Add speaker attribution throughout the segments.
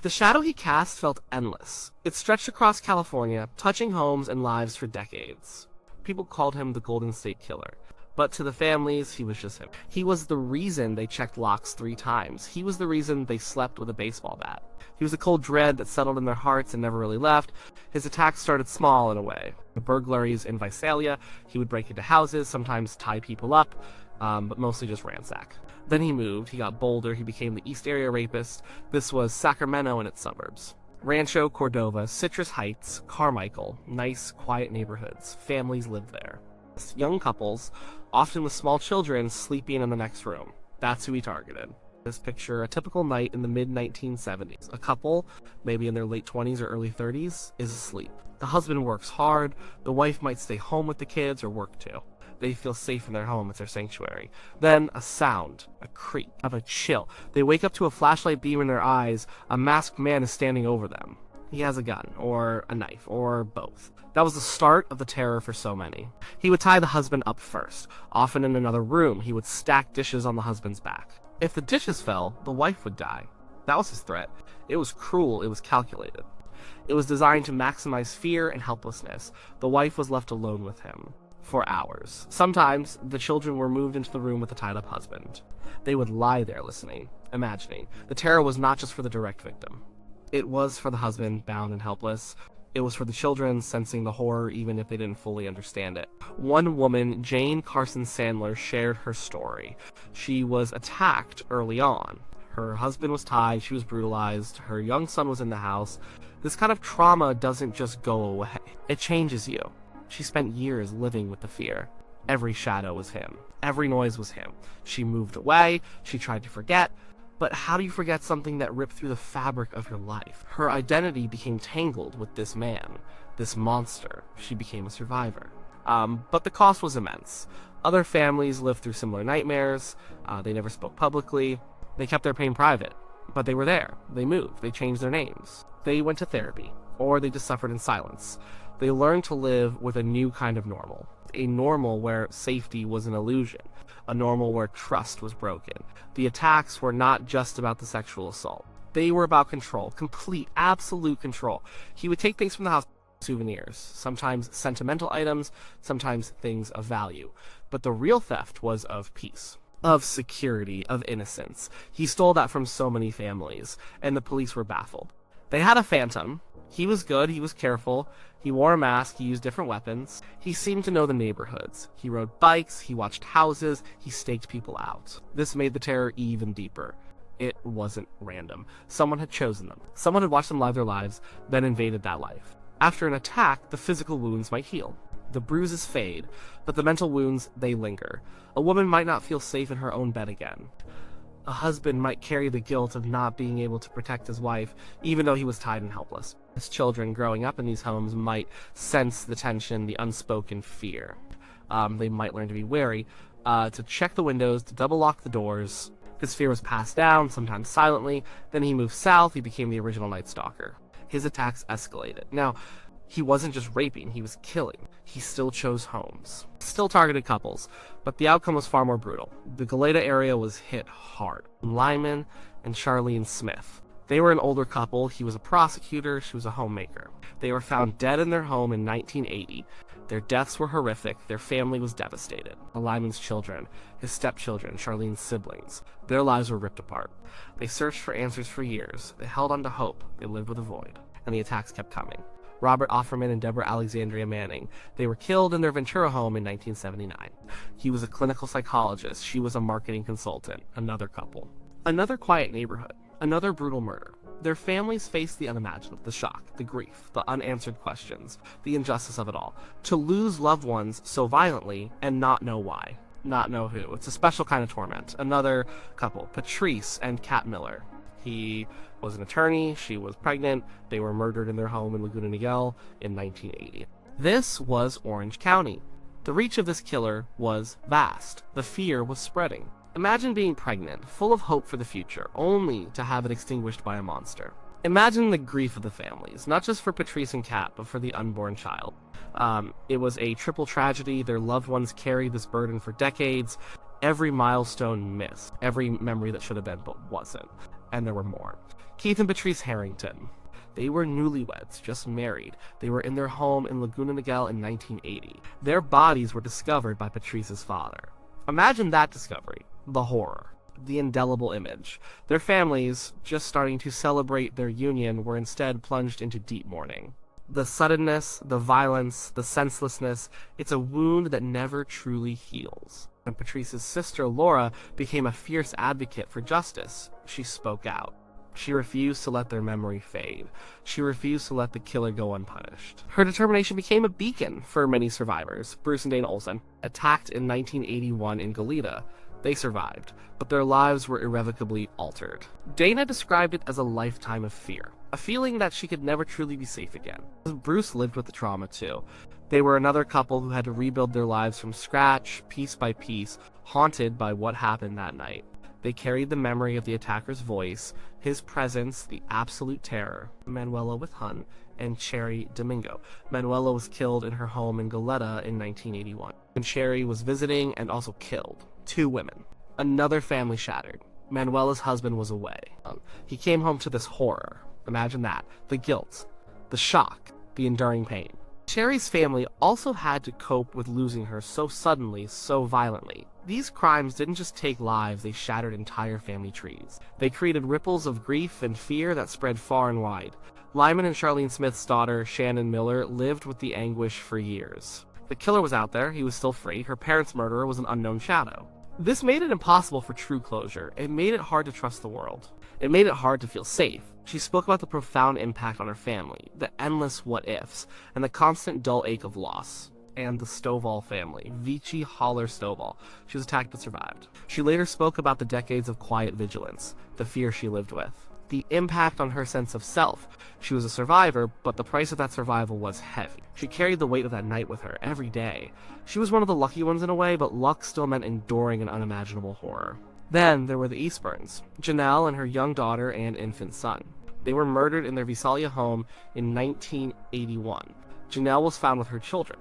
Speaker 1: The shadow he cast felt endless. It stretched across California, touching homes and lives for decades. People called him the Golden State Killer. But to the families, he was just him. He was the reason they checked locks 3 times. He was the reason they slept with a baseball bat. He was a cold dread that settled in their hearts and never really left. His attacks started small in a way. The burglaries in Visalia, he would break into houses, sometimes tie people up, but mostly just ransack. Then he moved, he got bolder, he became the East Area rapist. This was Sacramento and its suburbs. Rancho Cordova, Citrus Heights, Carmichael, nice, quiet neighborhoods. Families lived there. Young couples, often with small children, sleeping in the next room. That's who he targeted. This picture, a typical night in the mid-1970s. A couple, maybe in their late 20s or early 30s, is asleep. The husband works hard, the wife might stay home with the kids or work too. They feel safe in their home, it's their sanctuary. Then, a sound, a creak, of a chill. They wake up to a flashlight beam in their eyes. A masked man is standing over them. He has a gun, or a knife, or both. That was the start of the terror for so many. He would tie the husband up first. Often in another room, he would stack dishes on the husband's back. If the dishes fell, the wife would die. That was his threat. It was cruel, it was calculated. It was designed to maximize fear and helplessness. The wife was left alone with him for hours. Sometimes, the children were moved into the room with the tied-up husband. They would lie there listening, imagining. The terror was not just for the direct victim. It was for the husband, bound and helpless. It was for the children, sensing the horror even if they didn't fully understand it. One woman, Jane Carson Sandler, shared her story. She was attacked early on. Her husband was tied, she was brutalized, her young son was in the house. This kind of trauma doesn't just go away. It changes you. She spent years living with the fear. Every shadow was him. Every noise was him. She moved away, she tried to forget, but how do you forget something that ripped through the fabric of your life? Her identity became tangled with this man, this monster. She became a survivor. But the cost was immense. Other families lived through similar nightmares. They never spoke publicly. They kept their pain private. But they were there. They moved. They changed their names. They went to therapy. Or they just suffered in silence. They learned to live with a new kind of normal. A normal where safety was an illusion. A normal where trust was broken. The attacks were not just about the sexual assault. They were about control. Complete, absolute control. He would take things from the house, souvenirs, sometimes sentimental items, sometimes things of value. But the real theft was of peace, of security, of innocence. He stole that from so many families, and the police were baffled. They had a phantom. He was good, he was careful, he wore a mask, he used different weapons. He seemed to know the neighborhoods. He rode bikes, he watched houses, he staked people out. This made the terror even deeper. It wasn't random. Someone had chosen them. Someone had watched them live their lives, then invaded that life. After an attack, the physical wounds might heal. The bruises fade, but the mental wounds, they linger. A woman might not feel safe in her own bed again. A husband might carry the guilt of not being able to protect his wife, even though he was tied and helpless. His children growing up in these homes might sense the tension, the unspoken fear. They might learn to be wary, to check the windows, to double lock the doors. This fear was passed down, sometimes silently. Then he moved south, he became the original Night Stalker. His attacks escalated. Now, he wasn't just raping, he was killing. He still chose homes. Still targeted couples, but the outcome was far more brutal. The Goleta area was hit hard. Lyman and Charlene Smith. They were an older couple. He was a prosecutor, she was a homemaker. They were found dead in their home in 1980. Their deaths were horrific. Their family was devastated. Lyman's children, his stepchildren, Charlene's siblings, their lives were ripped apart. They searched for answers for years. They held on to hope. They lived with a void. And the attacks kept coming. Robert Offerman and Deborah Alexandria Manning. They were killed in their Ventura home in 1979. He was a clinical psychologist. She was a marketing consultant. Another couple. Another quiet neighborhood. Another brutal murder. Their families faced the unimaginable, the shock, the grief, the unanswered questions, the injustice of it all. To lose loved ones so violently and not know why. Not know who. It's a special kind of torment. Another couple. Patrice and Kat Miller. He was an attorney, she was pregnant, they were murdered in their home in Laguna Niguel in 1980. This was Orange County. The reach of this killer was vast. The fear was spreading. Imagine being pregnant, full of hope for the future, only to have it extinguished by a monster. Imagine the grief of the families, not just for Patrice and Kat, but for the unborn child. It was a triple tragedy. Their loved ones carried this burden for decades. Every milestone missed. Every memory that should have been but wasn't. And there were more. Keith and Patrice Harrington. They were newlyweds, just married. They were in their home in Laguna Niguel in 1980. Their bodies were discovered by Patrice's father. Imagine that discovery. The horror. The indelible image. Their families, just starting to celebrate their union, were instead plunged into deep mourning. The suddenness, the violence, the senselessness, it's a wound that never truly heals. When Patrice's sister Laura became a fierce advocate for justice, she spoke out. She refused to let their memory fade. She refused to let the killer go unpunished. Her determination became a beacon for many survivors. Bruce and Dana Olson, attacked in 1981 in Goleta. They survived, but their lives were irrevocably altered. Dana described it as a lifetime of fear, a feeling that she could never truly be safe again. Bruce lived with the trauma too. They were another couple who had to rebuild their lives from scratch, piece by piece, haunted by what happened that night. They carried the memory of the attacker's voice, his presence, the absolute terror. Manuela with Hun and Cherry Domingo. Manuela was killed in her home in Goleta in 1981. And Cherry was visiting and also killed. 2 women. Another family shattered. Manuela's husband was away. He came home to this horror. Imagine that. The guilt, the shock, the enduring pain. Cherry's family also had to cope with losing her so suddenly, so violently. These crimes didn't just take lives, they shattered entire family trees. They created ripples of grief and fear that spread far and wide. Lyman and Charlene Smith's daughter, Shannon Miller, lived with the anguish for years. The killer was out there, he was still free, her parents' murderer was an unknown shadow. This made it impossible for true closure. It made it hard to trust the world. It made it hard to feel safe. She spoke about the profound impact on her family, the endless what-ifs, and the constant dull ache of loss. And the Stovall family, Vici Haller Stovall. She was attacked but survived. She later spoke about the decades of quiet vigilance, the fear she lived with, the impact on her sense of self. She was a survivor, but the price of that survival was heavy. She carried the weight of that night with her every day. She was one of the lucky ones in a way, but luck still meant enduring an unimaginable horror. Then there were the Eastburns, Janelle and her young daughter and infant son. They were murdered in their Visalia home in 1981. Janelle was found with her children.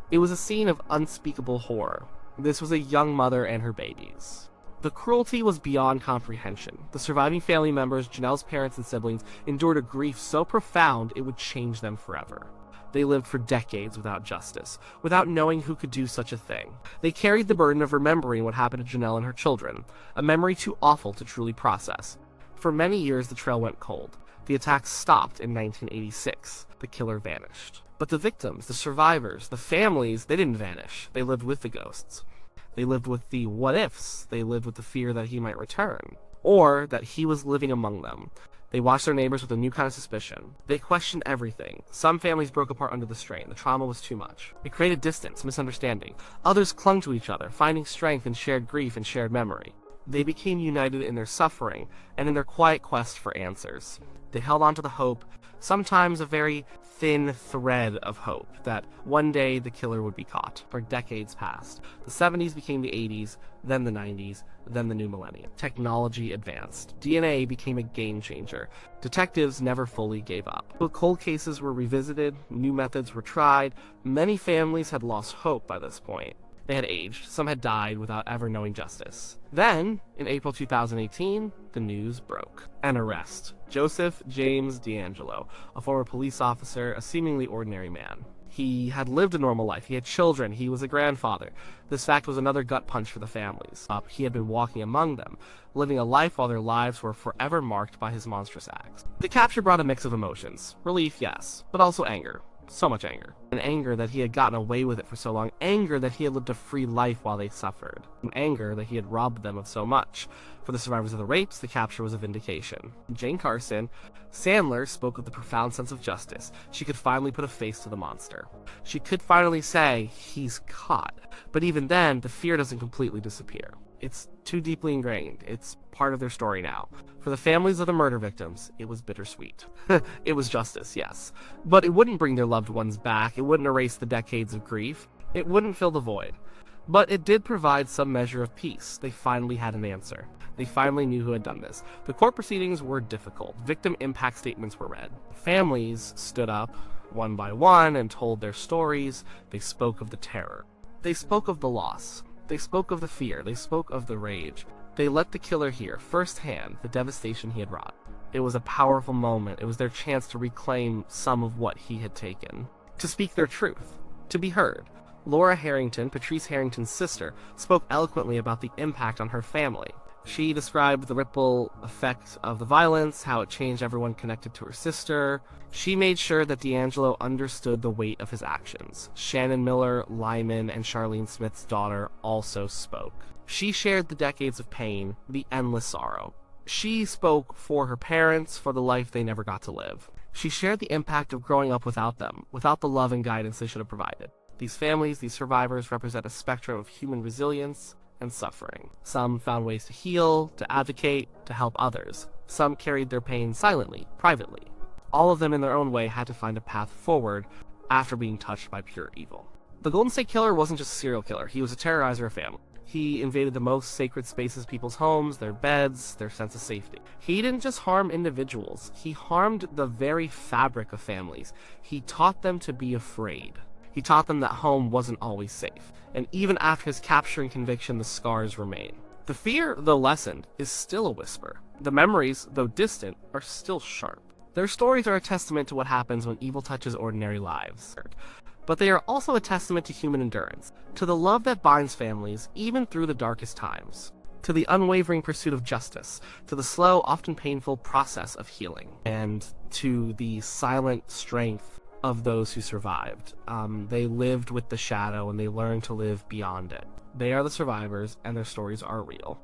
Speaker 1: It was a scene of unspeakable horror. This was a young mother and her babies. The cruelty was beyond comprehension. The surviving family members, Janelle's parents and siblings, endured a grief so profound it would change them forever. They lived for decades without justice, without knowing who could do such a thing. They carried the burden of remembering what happened to Janelle and her children, a memory too awful to truly process. For many years, the trail went cold. The attacks stopped in 1986. The killer vanished. But the victims, the survivors, the families, they didn't vanish. They lived with the ghosts. They lived with the what-ifs. They lived with the fear that he might return, or that he was living among them. They watched their neighbors with a new kind of suspicion. They questioned everything. Some families broke apart under the strain. The trauma was too much. It created distance, misunderstanding. Others clung to each other, finding strength in shared grief and shared memory. They became united in their suffering and in their quiet quest for answers. They held on to the hope, sometimes a very thin thread of hope, that one day the killer would be caught. For decades passed. The 70s became the 80s, then the 90s, then the new millennium. Technology advanced. DNA became a game changer. Detectives never fully gave up. Cold cases were revisited, new methods were tried. Many families had lost hope by this point. They had aged, some had died without ever knowing justice. Then, in April 2018, the news broke. An arrest. Joseph James DeAngelo, a former police officer, a seemingly ordinary man. He had lived a normal life, he had children, he was a grandfather. This fact was another gut punch for the families. He had been walking among them, living a life while their lives were forever marked by his monstrous acts. The capture brought a mix of emotions. Relief, yes, but also anger. So much anger. An anger that he had gotten away with it for so long. Anger that he had lived a free life while they suffered. An anger that he had robbed them of so much. For the survivors of the rapes, the capture was a vindication. Jane Carson, Sandler, spoke of the profound sense of justice. She could finally put a face to the monster. She could finally say, he's caught. But even then, the fear doesn't completely disappear. It's too deeply ingrained. It's part of their story now. For the families of the murder victims, it was bittersweet. It was justice, yes. But it wouldn't bring their loved ones back. It wouldn't erase the decades of grief. It wouldn't fill the void. But it did provide some measure of peace. They finally had an answer. They finally knew who had done this. The court proceedings were difficult. Victim impact statements were read. Families stood up, one by one, and told their stories. They spoke of the terror. They spoke of the loss. They spoke of the fear. They spoke of the rage. They let the killer hear firsthand the devastation he had wrought. It was a powerful moment. It was their chance to reclaim some of what he had taken, to speak their truth, to be heard. Laura Harrington, Patrice Harrington's sister, spoke eloquently about the impact on her family. She described the ripple effect of the violence, how it changed everyone connected to her sister. She made sure that DeAngelo understood the weight of his actions. Shannon Miller, Lyman, and Charlene Smith's daughter also spoke. She shared the decades of pain, the endless sorrow. She spoke for her parents, for the life they never got to live. She shared the impact of growing up without them, without the love and guidance they should have provided. These families, these survivors, represent a spectrum of human resilience and suffering. Some found ways to heal, to advocate, to help others. Some carried their pain silently, privately. All of them in their own way had to find a path forward after being touched by pure evil. The Golden State Killer wasn't just a serial killer, he was a terrorizer of family. He invaded the most sacred spaces, people's homes, their beds, their sense of safety. He didn't just harm individuals, he harmed the very fabric of families. He taught them to be afraid. He taught them that home wasn't always safe. And even after his capture and conviction, the scars remain. The fear, though lessened, is still a whisper. The memories, though distant, are still sharp. Their stories are a testament to what happens when evil touches ordinary lives. But they are also a testament to human endurance, to the love that binds families, even through the darkest times, to the unwavering pursuit of justice, to the slow, often painful process of healing, and to the silent strength of those who survived. They lived with the shadow and they learned to live beyond it. They are the survivors, and their stories are real.